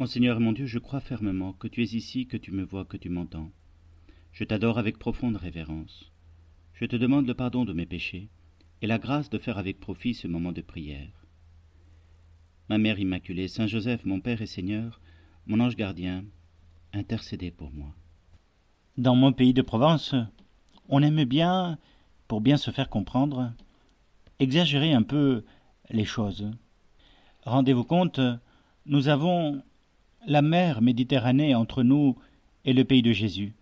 Mon Seigneur et mon Dieu, je crois fermement que tu es ici, que tu me vois, que tu m'entends. Je t'adore avec profonde révérence. Je te demande le pardon de mes péchés et la grâce de faire avec profit ce moment de prière. Ma Mère Immaculée, Saint Joseph, mon Père et Seigneur, mon ange gardien, intercédez pour moi. Dans mon pays de Provence, on aime bien, pour bien se faire comprendre, exagérer un peu les choses. Rendez-vous compte, nous avons la mer Méditerranée entre nous et le pays de Jésus.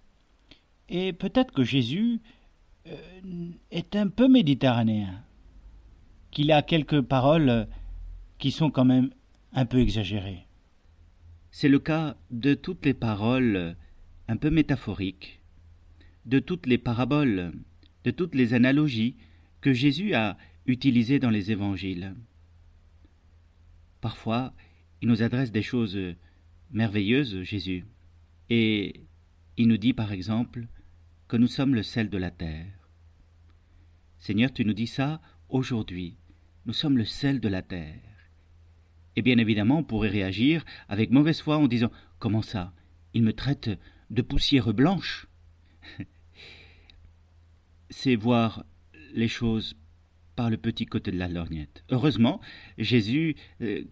Et peut-être que Jésus est un peu méditerranéen, qu'il a quelques paroles qui sont quand même un peu exagérées. C'est le cas de toutes les paroles un peu métaphoriques, de toutes les paraboles, de toutes les analogies que Jésus a utilisées dans les évangiles. Parfois, il nous adresse des choses merveilleuses, Jésus, et il nous dit par exemple que nous sommes le sel de la terre. Seigneur, tu nous dis ça aujourd'hui, nous sommes le sel de la terre. Et bien évidemment, on pourrait réagir avec mauvaise foi en disant « Comment ça? Il me traite de poussière blanche ?» C'est voir les choses par le petit côté de la lorgnette. Heureusement, Jésus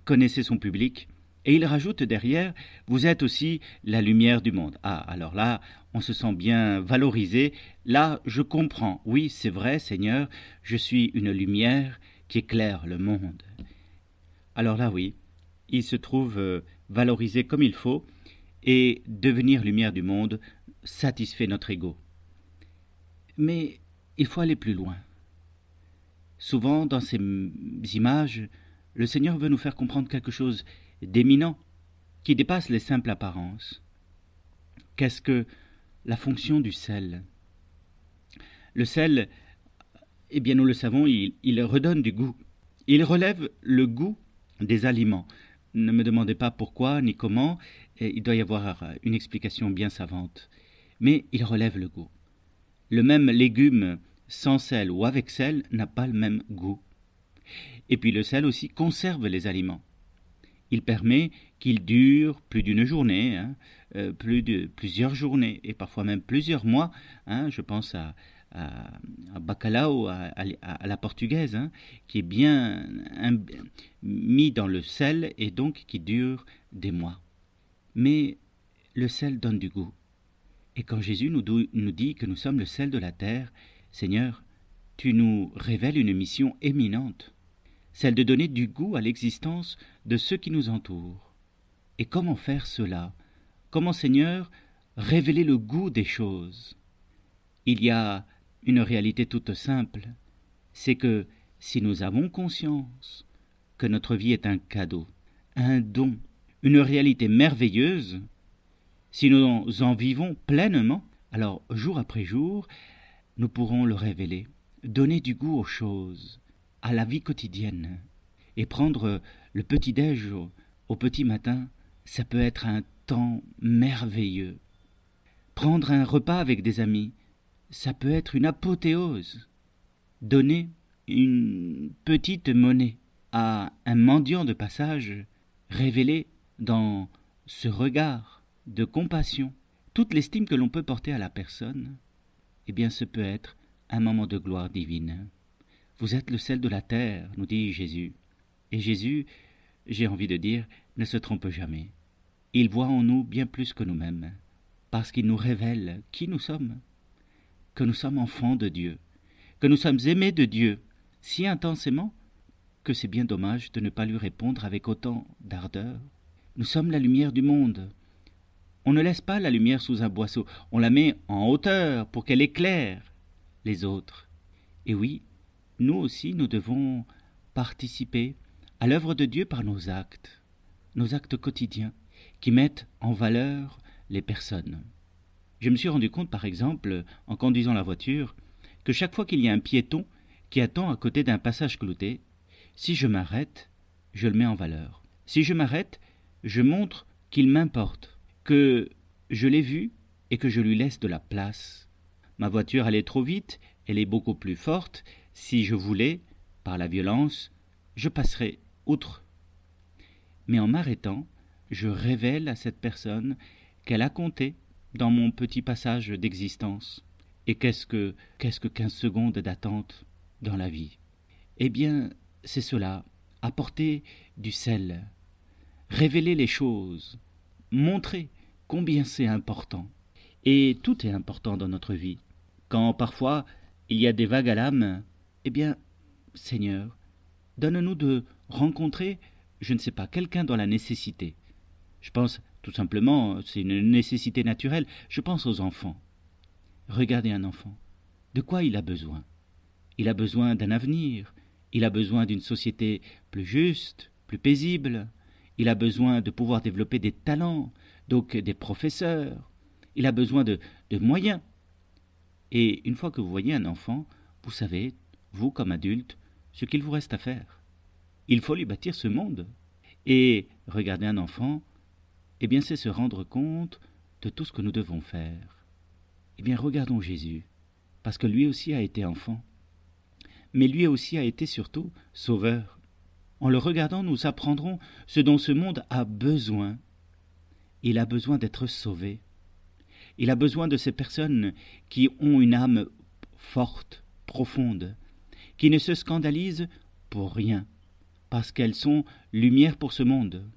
connaissait son public et il rajoute derrière « Vous êtes aussi la lumière du monde ». Ah, alors là, on se sent bien valorisé. Là, je comprends. Oui, c'est vrai, Seigneur, je suis une lumière qui éclaire le monde. Alors là, oui, il se trouve valorisé comme il faut, et devenir lumière du monde satisfait notre ego. Mais il faut aller plus loin. Souvent, dans ces images, le Seigneur veut nous faire comprendre quelque chose d'éminent, qui dépasse les simples apparences. Qu'est-ce que la fonction du sel? Le sel, eh bien nous le savons, il redonne du goût. Il relève le goût des aliments. Ne me demandez pas pourquoi ni comment, il doit y avoir une explication bien savante. Mais il relève le goût. Le même légume sans sel ou avec sel n'a pas le même goût. Et puis le sel aussi conserve les aliments. Il permet qu'ils durent plus d'une journée, plusieurs journées, et parfois même plusieurs mois. Je pense à bacalao, à la portugaise, qui est bien mis dans le sel et donc qui dure des mois. Mais le sel donne du goût. Et quand Jésus nous dit que nous sommes le sel de la terre, Seigneur, tu nous révèles une mission éminente, celle de donner du goût à l'existence de ceux qui nous entourent. Et comment faire cela? Comment, Seigneur, révéler le goût des choses? Il y a une réalité toute simple, c'est que si nous avons conscience que notre vie est un cadeau, un don, une réalité merveilleuse, si nous en vivons pleinement, alors jour après jour, nous pourrons le révéler, donner du goût aux choses, à la vie quotidienne. Et prendre le petit-déj au petit matin, ça peut être un temps merveilleux. Prendre un repas avec des amis, ça peut être une apothéose. Donner une petite monnaie à un mendiant de passage, révéler dans ce regard de compassion toute l'estime que l'on peut porter à la personne, eh bien ce peut être un moment de gloire divine. Vous êtes le sel de la terre, nous dit Jésus. Et Jésus, j'ai envie de dire, ne se trompe jamais. Il voit en nous bien plus que nous-mêmes, parce qu'il nous révèle qui nous sommes, que nous sommes enfants de Dieu, que nous sommes aimés de Dieu si intensément que c'est bien dommage de ne pas lui répondre avec autant d'ardeur. Nous sommes la lumière du monde. On ne laisse pas la lumière sous un boisseau, on la met en hauteur pour qu'elle éclaire les autres. Et oui, nous aussi, nous devons participer à l'œuvre de Dieu par nos actes quotidiens, qui mettent en valeur les personnes. Je me suis rendu compte, par exemple, en conduisant la voiture, que chaque fois qu'il y a un piéton qui attend à côté d'un passage clouté, si je m'arrête, je le mets en valeur. Si je m'arrête, je montre qu'il m'importe, que je l'ai vu et que je lui laisse de la place. Ma voiture allait trop vite, elle est beaucoup plus forte. Si je voulais, par la violence, je passerais outre. Mais en m'arrêtant, je révèle à cette personne qu'elle a compté dans mon petit passage d'existence. Et qu'est-ce que 15 secondes d'attente dans la vie? Eh bien, c'est cela, apporter du sel, révéler les choses, montrer combien c'est important. Et tout est important dans notre vie. Quand parfois il y a des vagues à l'âme, eh bien, Seigneur, donne-nous de rencontrer, je ne sais pas, quelqu'un dans la nécessité. Je pense tout simplement, c'est une nécessité naturelle, je pense aux enfants. Regardez un enfant. De quoi il a besoin? Il a besoin d'un avenir, il a besoin d'une société plus juste, plus paisible, il a besoin de pouvoir développer des talents, donc des professeurs, il a besoin de moyens. Et une fois que vous voyez un enfant, vous savez, vous comme adulte, ce qu'il vous reste à faire. Il faut lui bâtir ce monde. Et regarder un enfant, eh bien c'est se rendre compte de tout ce que nous devons faire. Eh bien regardons Jésus, parce que lui aussi a été enfant. Mais lui aussi a été surtout sauveur. En le regardant, nous apprendrons ce dont ce monde a besoin. Il a besoin d'être sauvé. Il a besoin de ces personnes qui ont une âme forte, profonde, qui ne se scandalisent pour rien, parce qu'elles sont lumière pour ce monde,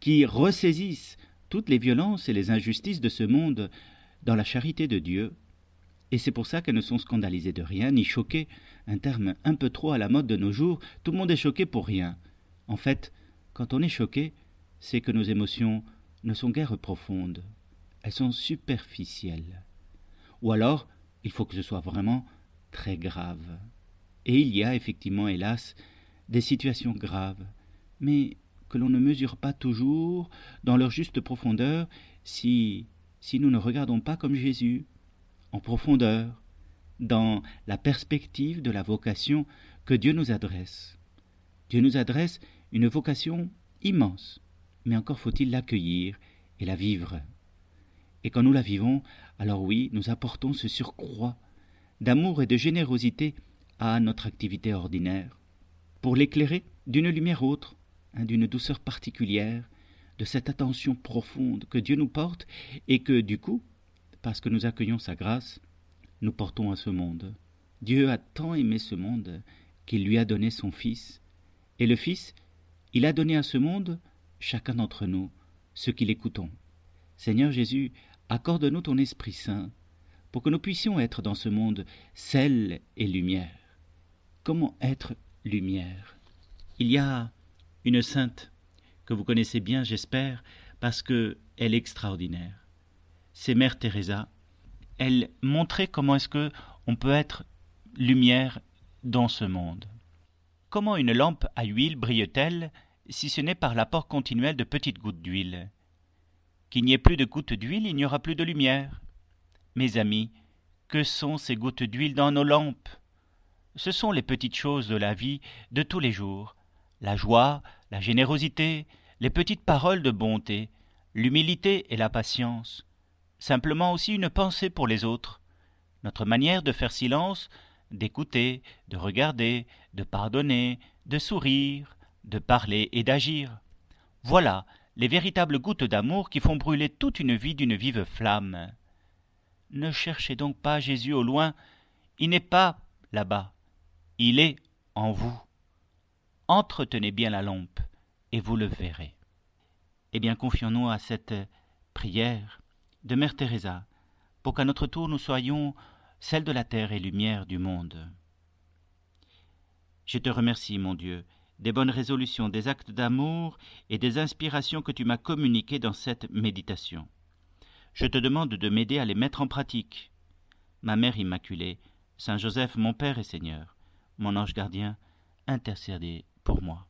qui ressaisissent toutes les violences et les injustices de ce monde dans la charité de Dieu. Et c'est pour ça qu'elles ne sont scandalisées de rien, ni choquées, un terme un peu trop à la mode de nos jours, tout le monde est choqué pour rien. En fait, quand on est choqué, c'est que nos émotions ne sont guère profondes, elles sont superficielles. Ou alors, il faut que ce soit vraiment très grave. Et il y a effectivement, hélas, des situations graves, mais que l'on ne mesure pas toujours dans leur juste profondeur si nous ne regardons pas comme Jésus, en profondeur, dans la perspective de la vocation que Dieu nous adresse. Dieu nous adresse une vocation immense, mais encore faut-il l'accueillir et la vivre. Et quand nous la vivons, alors oui, nous apportons ce surcroît d'amour et de générosité à notre activité ordinaire, pour l'éclairer d'une lumière autre, d'une douceur particulière, de cette attention profonde que Dieu nous porte et que, du coup, parce que nous accueillons sa grâce, nous portons à ce monde. Dieu a tant aimé ce monde qu'il lui a donné son Fils. Et le Fils, il a donné à ce monde, chacun d'entre nous, ce qu'il écoutons. Seigneur Jésus, accorde-nous ton Esprit Saint, pour que nous puissions être dans ce monde sel et lumière. Comment être lumière? Il y a une sainte que vous connaissez bien, j'espère, parce qu'elle est extraordinaire. C'est Mère Teresa. Elle montrait comment est-ce que on peut être lumière dans ce monde. Comment une lampe à huile brille-t-elle si ce n'est par l'apport continuel de petites gouttes d'huile? Qu'il n'y ait plus de gouttes d'huile, il n'y aura plus de lumière. Mes amis, que sont ces gouttes d'huile dans nos lampes? Ce sont les petites choses de la vie de tous les jours, la joie, la générosité, les petites paroles de bonté, l'humilité et la patience, simplement aussi une pensée pour les autres, notre manière de faire silence, d'écouter, de regarder, de pardonner, de sourire, de parler et d'agir. Voilà les véritables gouttes d'amour qui font brûler toute une vie d'une vive flamme. Ne cherchez donc pas Jésus au loin, il n'est pas là-bas, il est en vous. Entretenez bien la lampe, et vous le verrez. Eh bien, confions-nous à cette prière de Mère Teresa, pour qu'à notre tour nous soyons celle de la terre et lumière du monde. Je te remercie, mon Dieu, des bonnes résolutions, des actes d'amour et des inspirations que tu m'as communiquées dans cette méditation. Je te demande de m'aider à les mettre en pratique. Ma Mère Immaculée, Saint Joseph, mon Père et Seigneur, mon ange gardien, intercédez pour moi.